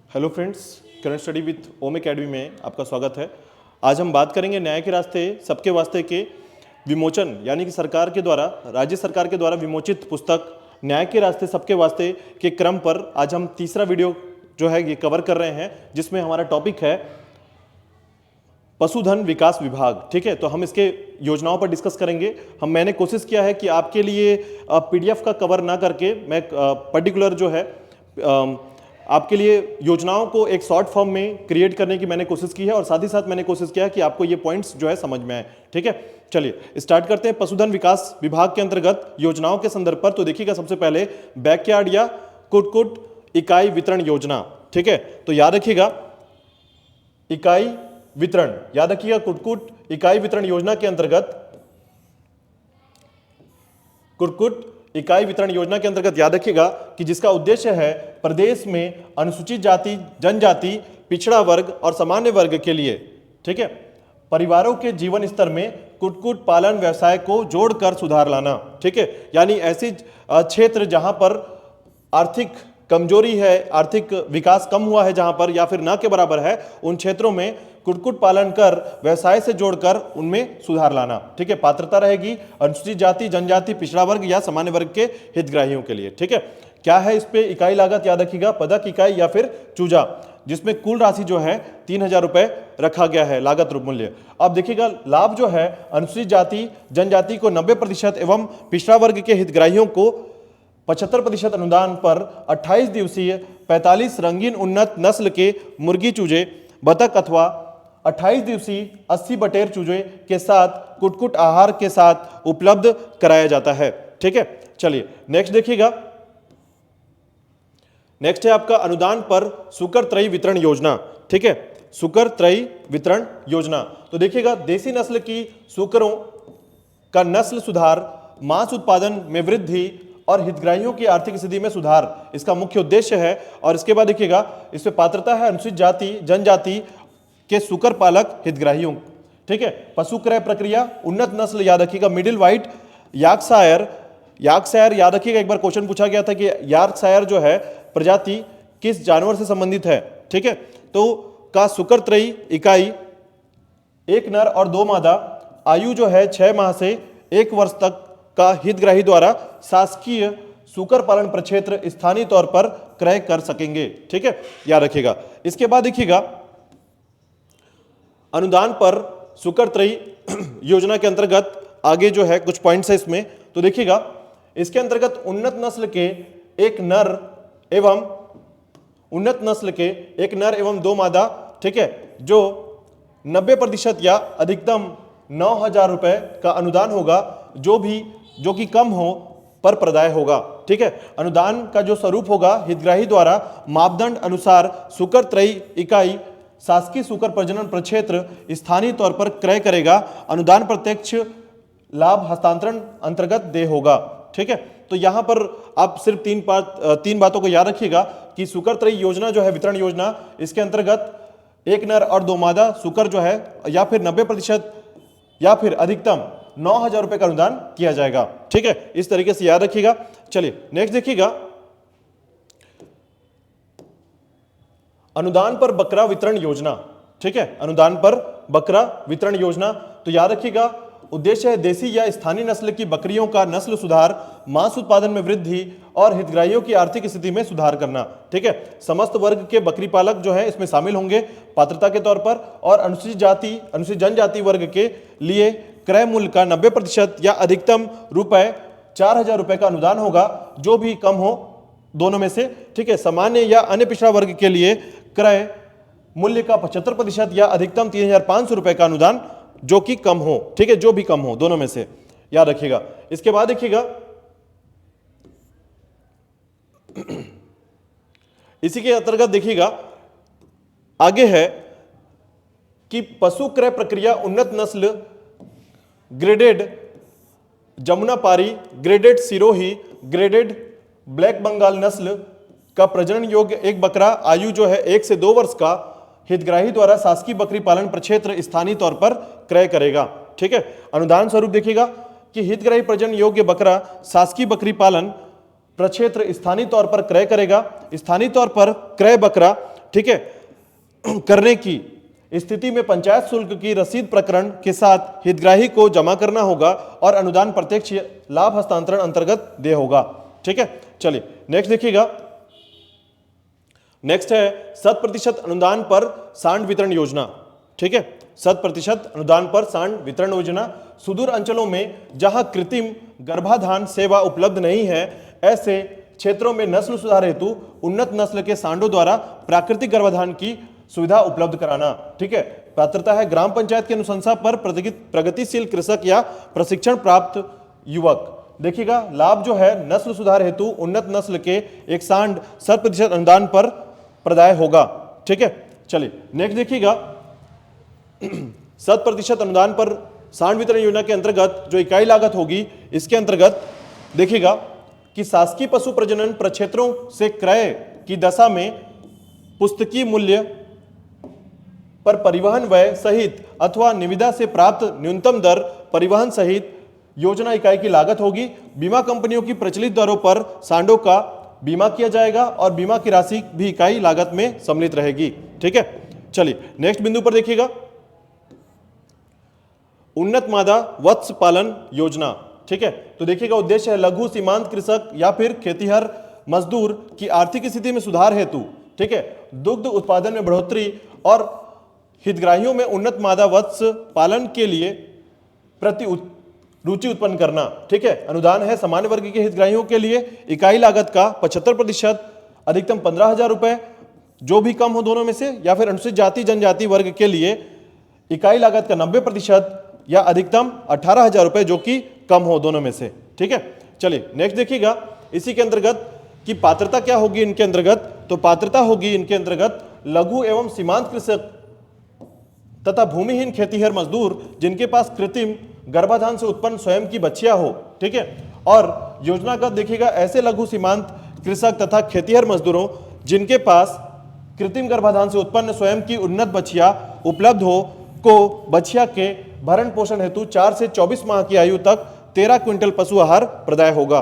Hello friends, current study with Om Academy में आपका स्वागत है। आज हम बात करेंगे न्याय के रास्ते सबके वास्ते के विमोचन, यानी कि सरकार के द्वारा, राज्य सरकार के द्वारा विमोचित पुस्तक न्याय के रास्ते सबके वास्ते के क्रम पर आज हम तीसरा वीडियो जो है ये कवर कर रहे हैं, जिसमें हमारा टॉपिक है पशुधन विकास विभाग। ठीक है, तो हम इसके योजनाओं पर डिस्कस करेंगे। मैंने कोशिश किया है कि आपके लिए पीडीएफ का कवर ना करके मैं पर्टिकुलर जो है आपके लिए योजनाओं को एक शॉर्ट फॉर्म में क्रिएट करने की मैंने कोशिश की है, और साथ ही साथ मैंने कोशिश किया कि आपको ये पॉइंट्स जो है समझ में आए। ठीक है, चलिए स्टार्ट करते हैं पशुधन विकास विभाग के अंतर्गत योजनाओं के संदर्भ पर। तो देखिएगा, सबसे पहले बैकयार्ड या कुटकुट इकाई वितरण योजना। ठीक है, तो याद रखिएगा इकाई वितरण, याद रखिएगा कुटकुट इकाई वितरण योजना के अंतर्गत, कुटकुट इकाई वितरण योजना के अंतर्गत याद रखिएगा कि जिसका उद्देश्य है प्रदेश में अनुसूचित जाति, जनजाति, पिछड़ा वर्ग और सामान्य वर्ग के लिए, ठीक है, परिवारों के जीवन स्तर में कुटकुट पालन व्यवसाय को जोड़कर सुधार लाना। ठीक है, यानी ऐसी क्षेत्र जहां पर आर्थिक कमजोरी है, आर्थिक विकास कम हुआ है जहां पर, या फिर ना के बराबर है, उन क्षेत्रों में कुटकुट पालन कर व्यवसाय से जोड़कर उनमें सुधार लाना। ठीक है, पात्रता रहेगी अनुसूचित जाति, जनजाति, पिछड़ा वर्ग या सामान्य वर्ग के हितग्राहियों के लिए। ठीक है, क्या है इस पे इकाई लागत, याद रखिएगा पदक इकाई या फिर चूजा, जिसमें कुल राशि जो है 3000 रुपए रखा गया है लागत रूप मूल्य। अब देखिएगा लाभ जो है अनुसूचित जाति, जनजाति को 90% एवं पिछड़ा वर्ग के हितग्राहियों को 75% अनुदान पर 28 दिवसीय 45 रंगीन उन्नत नस्ल के मुर्गी चूजे, बतख अथवा 28 दिवसीय 80 बटेर चूजे के साथ कुटकुट आहार के साथ उपलब्ध कराया जाता है। ठीक है, चलिए नेक्स्ट देखिएगा। नेक्स्ट है आपका अनुदान पर सुकर त्रयी वितरण योजना। ठीक है, सुकर त्रयी वितरण योजना। तो देखिएगा देसी नस्ल की सुकरों का नस्ल सुधार, मांस उत्पादन में वृद्धि और हितग्राहियों की आर्थिक स्थिति में सुधार इसका मुख्य उद्देश्य है। और इसके बाद देखिएगा इसमें पात्रता है अनुसूचित जाति, जनजाति के सुकर पालक हितग्राहियों। ठीक है, पशु क्रय प्रक्रिया उन्नत नस्ल, याद रखिएगा मिडिल वाइट यार्कशायर, यार्कशायर याद रखिएगा, एक बार क्वेश्चन पूछा गया था कि यार्कशायर जो है प्रजाति किस जानवर से संबंधित है। ठीक है, तो का सुकर त्रयी इकाई, एक नर और 2 मादा, आयु जो है 6 माह से 1 वर्ष तक का हितग्राही द्वारा शासकीय सुकर पालन प्रक्षेत्र स्थानीय तौर पर क्रय कर सकेंगे। ठीक है, याद रखिएगा। इसके बाद देखिएगा अनुदान पर सुकर त्रयी योजना के अंतर्गत आगे जो है कुछ पॉइंट्स है इसमें। तो देखिएगा इसके अंतर्गत उन्नत नस्ल के एक नर एवं 2 मादा, ठीक है, जो 90% या अधिकतम 9000 रुपए का अनुदान होगा, जो कि कम हो पर प्रदाय होगा। ठीक है, अनुदान का जो स्वरूप होगा हितग्राही द्वारा मापदंड अनुसार सुकर त्रयी इकाई शासकीय सुकर प्रजनन प्रक्षेत्र स्थानीय तौर पर क्रय करेगा। अनुदान प्रत्यक्ष लाभ हस्तांतरण अंतर्गत देय होगा। ठीक है, तो यहां पर आप सिर्फ तीन बातों को याद रखिएगा कि सुकर त्रयी योजना जो है वितरण योजना, इसके अंतर्गत एक नर और 2 मादा सुकर जो है या फिर 90% या फिर अधिकतम 9000 रुपए का अनुदान किया जाएगा। ठीक है, इस तरीके से याद रखिएगा। चलिए नेक्स्ट देखिएगा अनुदान पर बकरा वितरण योजना। ठीक है, अनुदान पर बकरा वितरण योजना। तो याद रखिएगा उद्देश्य है देसी या स्थानीय नस्ल की बकरियों का नस्ल सुधार, मांस उत्पादन में वृद्धि और हितग्राहियों की आर्थिक स्थिति में सुधार करना। ठीक है, समस्त वर्ग के बकरी पालक जो है इसमें शामिल होंगे पात्रता के तौर पर, और अनुसूचित जाति, अनुसूचित जनजाति वर्ग के लिए क्रय मूल्य का 90% या अधिकतम रुपए 4000 रुपए का अनुदान होगा, जो भी कम हो दोनों में से। ठीक है, सामान्य या अन्य पिछड़ा वर्ग के लिए क्रय मूल्य का 75% या अधिकतम 3500 रुपए का अनुदान, जो कि कम हो। ठीक है, जो भी कम हो दोनों में से, याद रखिएगा। इसके बाद देखिएगा इसी के अंतर्गत देखिएगा आगे है कि पशु क्रय प्रक्रिया उन्नत नस्ल graded Jamunapari, graded Sirohi, graded black Bengal नस्ल का प्रजनन योग्य एक बकरा, आयु जो है 1 से 2 वर्ष का, हितग्राही द्वारा शासकीय बकरी पालन प्रक्षेत्र स्थानीय तौर पर क्रय करेगा। ठीक है, अनुदान स्वरूप देखिएगा कि हितग्राही प्रजनन योग्य बकरा शासकीय बकरी पालन प्रक्षेत्र स्थानीय तौर पर क्रय करेगा। स्थानीय तौर पर क्रय बकरा ठीक है, करने की स्थिति में पंचायत शुल्क की रसीद प्रकरण के साथ हितग्राही को जमा करना होगा और अनुदान प्रत्यक्ष लाभ हस्तांतरण अंतर्गत देय होगा। ठीक है, चलिए नेक्स्ट देखिएगा। नेक्स्ट है 100% अनुदान पर सांड वितरण योजना। ठीक है, 100% अनुदान पर सांड वितरण योजना सुदूर अंचलों में जहां कृत्रिम गर्भाधान सेवा उपलब्ध नहीं है, ऐसे क्षेत्रों में नस्ल सुधार हेतु उन्नत नस्ल के सांडों द्वारा प्राकृतिक गर्भाधान की सुविधा उपलब्ध कराना। ठीक है, पात्रता है ग्राम पंचायत की अनुशंसा पर प्रगतिशील कृषक या प्रशिक्षण प्राप्त युवक। देखिएगा, लाभ जो है नस्ल सुधार हेतु उन्नत नस्ल के एक सांड 100% अनुदान पर प्रदाय होगा। ठीक है, चलिए नेक्स्ट देखिएगा। 100% अनुदान पर सांड वितरण योजना के अंतर्गत जो इकाई लागत होगी, इसके अंतर्गत देखिएगा कि शासकीय पशु प्रजनन प्रक्षेत्रों से क्रय की दशा में पुस्तकीय मूल्य पर परिवहन व्यय सहित अथवा निविदा से प्राप्त न्यूनतम दर परिवहन सहित योजना इकाई की लागत होगी। बीमा कंपनियों की प्रचलित दरों पर सांडों का बीमा किया जाएगा और बीमा की राशि भी इकाई लागत में सम्मिलित रहेगी। ठीक है, चलिए नेक्स्ट बिंदु पर देखिएगा, उन्नत मादा वत्स्य पालन योजना। ठीक है, तो देखिएगा उद्देश्य है लघु सीमांत कृषक या फिर खेतीहर मजदूर की आर्थिक स्थिति में सुधार हेतु, ठीक है, दुग्ध उत्पादन में बढ़ोतरी और हितग्राहियों में उन्नत मादा वत्स्य पालन के लिए रुचि उत्पन्न करना। ठीक है, अनुदान है सामान्य वर्ग के हितग्राहियों के लिए इकाई लागत का 75%, अधिकतम 15,000 रुपए, जो भी कम हो दोनों में से, या फिर अनुसूचित जाति जनजाति वर्ग के लिए इकाई लागत का 90% या अधिकतम 18,000 रुपए, जो कि कम हो दोनों में से। ठीक है, चलिए नेक्स्ट देखिएगा इसी के अंतर्गत कि पात्रता क्या होगी इनके अंतर्गत। तो पात्रता होगी इनके अंतर्गत लघु एवं सीमांत कृषक तथा भूमिहीन खेतीहर मजदूर जिनके पास कृत्रिम गर्भाधान से उत्पन्न स्वयं की बच्चियां हो। ठीक है, और योजना का देखिएगा ऐसे लघु सीमांत कृषक तथा खेतीहर मजदूरों जिनके पास कृत्रिम गर्भाधान से उत्पन्न स्वयं की उन्नत बच्चियां उपलब्ध हो को बच्चिया के भरण पोषण हेतु 4 से 24 माह की आयु तक 13 क्विंटल पशु आहार प्रदाय होगा।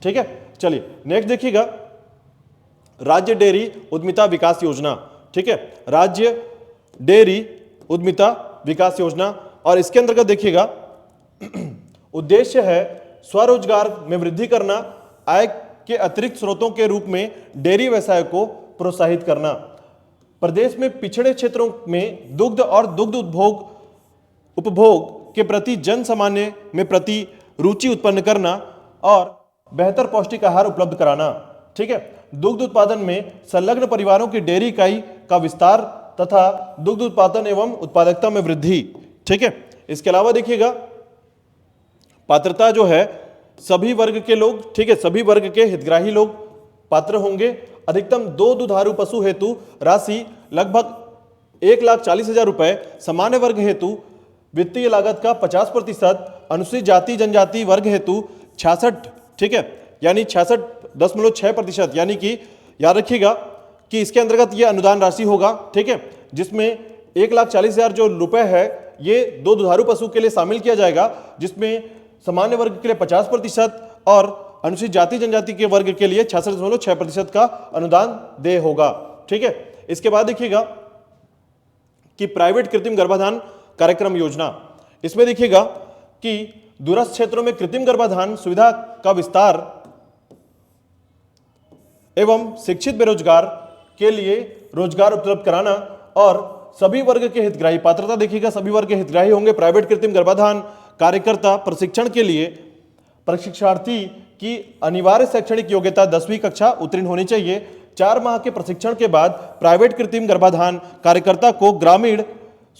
ठीक है, चलिए नेक्स्ट देखिएगा, राज्य डेयरी उद्यमिता विकास योजना। ठीक है, राज्य डेयरी उद्यमिता विकास योजना, और इसके अंतर्गत देखिएगा उद्देश्य है स्वरोजगार में वृद्धि करना, आय के अतिरिक्त स्रोतों के रूप में डेयरी व्यवसाय को प्रोत्साहित करना, प्रदेश में पिछड़े क्षेत्रों में दुग्ध और दुग्ध उपभोग के प्रति जन सामान्य में प्रति रुचि उत्पन्न करना और बेहतर पौष्टिक आहार उपलब्ध कराना। ठीक है, दुग्ध उत्पादन में संलग्न परिवारों की डेयरी इकाई का विस्तार तथा दुग्ध उत्पादन एवं उत्पादकता में वृद्धि। ठीक है, इसके अलावा देखिएगा पात्रता जो है सभी वर्ग के लोग, ठीक है, सभी वर्ग के हितग्राही लोग पात्र होंगे। अधिकतम 2 दुधारू पशु हेतु राशि लगभग 1,40,000 रुपए, सामान्य वर्ग हेतु वित्तीय लागत का 50%, अनुसूचित जाति जनजाति वर्ग हेतु 66, ठीक है, यानी 66.6%, यानी कि याद रखिएगा कि इसके अंतर्गत ये अनुदान राशि होगा। ठीक है, जिसमें 1,40,000 जो रुपए है ये 2 दुधारू पशु के लिए शामिल किया जाएगा, जिसमें सामान्य वर्ग के लिए 50% और अनुसूचित जाति जनजाति के वर्ग के लिए 66.6% का अनुदान देय होगा। ठीक है, इसके बाद देखिएगा कि प्राइवेट कृत्रिम गर्भाधान कार्यक्रम योजना, इसमें देखिएगा कि दूरस्थ क्षेत्रों में कृत्रिम गर्भाधान सुविधा का विस्तार एवं शिक्षित बेरोजगार के लिए रोजगार उपलब्ध कराना और सभी वर्ग के हितग्राही, पात्रता देखिएगा सभी वर्ग के हितग्राही होंगे। प्राइवेट कृत्रिम गर्भाधान कार्यकर्ता प्रशिक्षण के लिए प्रशिक्षार्थी की अनिवार्य शैक्षणिक योग्यता 10वीं कक्षा उत्तीर्ण होनी चाहिए। 4 माह के प्रशिक्षण के बाद प्राइवेट कृत्रिम गर्भाधान कार्यकर्ता को ग्रामीण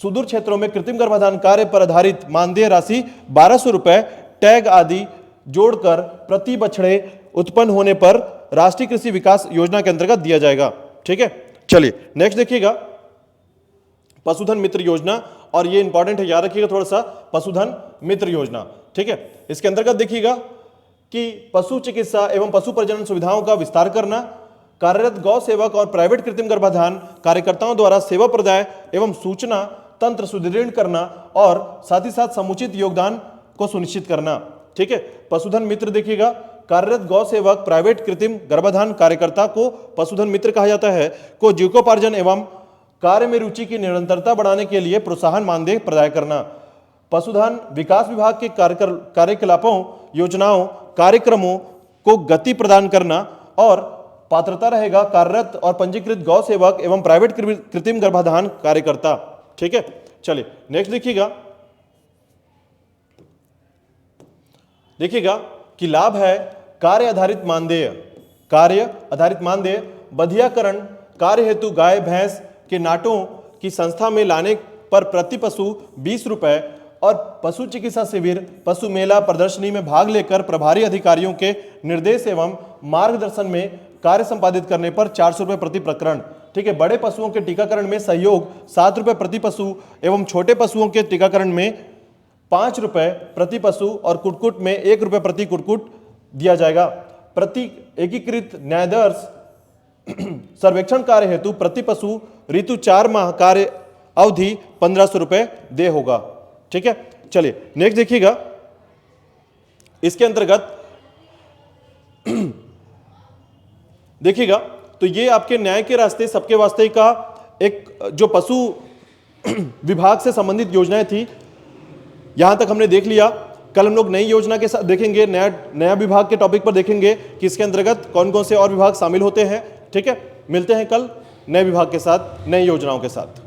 सुदूर क्षेत्रों में कृत्रिम गर्भाधान कार्य पर आधारित मानदेय राशि 1,200 रुपए टैग आदि जोड़कर प्रति बछड़े उत्पन्न होने पर राष्ट्रीय कृषि विकास योजना के अंतर्गत दिया जाएगा। ठीक है, चलिए नेक्स्ट देखिएगा पशुधन मित्र योजना, और ये इंपॉर्टेंट है, याद रखिएगा थोड़ा सा, पशुधन मित्र योजना। ठीक है, इसके अंतर्गत देखिएगा कि पशु चिकित्सा एवं पशु प्रजनन सुविधाओं का विस्तार करना, कार्यरत गौ सेवक और प्राइवेट कृत्रिम गर्भाधान कार्यकर्ताओं द्वारा सेवा प्रदाय एवं सूचना तंत्र सुदृढ़ करना और साथ ही साथ समुचित योगदान को सुनिश्चित करना। ठीक है, पशुधन मित्र देखिएगा कार्यरत गौ सेवक, प्राइवेट कृत्रिम गर्भाधान कार्यकर्ता को पशुधन मित्र कहा जाता है, को जीविकोपार्जन एवं कार्य में रुचि की निरंतरता बढ़ाने के लिए प्रोत्साहन मानदेय प्रदान करना। पशुधन विकास विभाग के कार्यकलापों, योजनाओं, कार्यक्रमों को गति प्रदान करना और पात्रता रहेगा कार्यरत और पंजीकृत गौ सेवक एवं प्राइवेट कृत्रिम गर्भाधान कार्यकर्ता। ठीक है, चलिए नेक्स्ट देखिएगा कि लाभ है कार्य आधारित मानदेय। कार्य आधारित मानदेय बधियाकरण कार्य हेतु गाय भैंस के नाटों की संस्था में लाने पर प्रति पशु 20 रुपए और पशु चिकित्सा शिविर, पशु मेला, प्रदर्शनी में भाग लेकर प्रभारी अधिकारियों के निर्देश एवं मार्गदर्शन में कार्य संपादित करने पर 400 रुपए प्रति प्रकरण। ठीक है, बड़े पशुओं के टीकाकरण में सहयोग 7 रुपए प्रति पशु एवं छोटे पशुओं के टीकाकरण में 5 रुपए प्रति पशु और कुक्कुट में 1 रुपए प्रति कुक्कुट दिया जाएगा। प्रति एकीकृत न्यायाधीश सर्वेक्षण कार्य हेतु प्रति पशु ऋतु 4 माह कार्य अवधि 1500 रुपए दे होगा। ठीक है, चलिए नेक्स्ट देखिएगा। इसके अंतर्गत देखिएगा तो ये आपके न्याय के रास्ते सबके वास्ते का एक जो पशु विभाग से संबंधित योजनाएं थी, यहां तक हमने देख लिया। कल हम लोग नई योजना के साथ देखेंगे, नया विभाग के टॉपिक पर देखेंगे कि इसके अंतर्गत कौन कौन से और विभाग शामिल होते हैं। ठीक है, मिलते हैं कल नए विभाग के साथ, नई योजनाओं के साथ।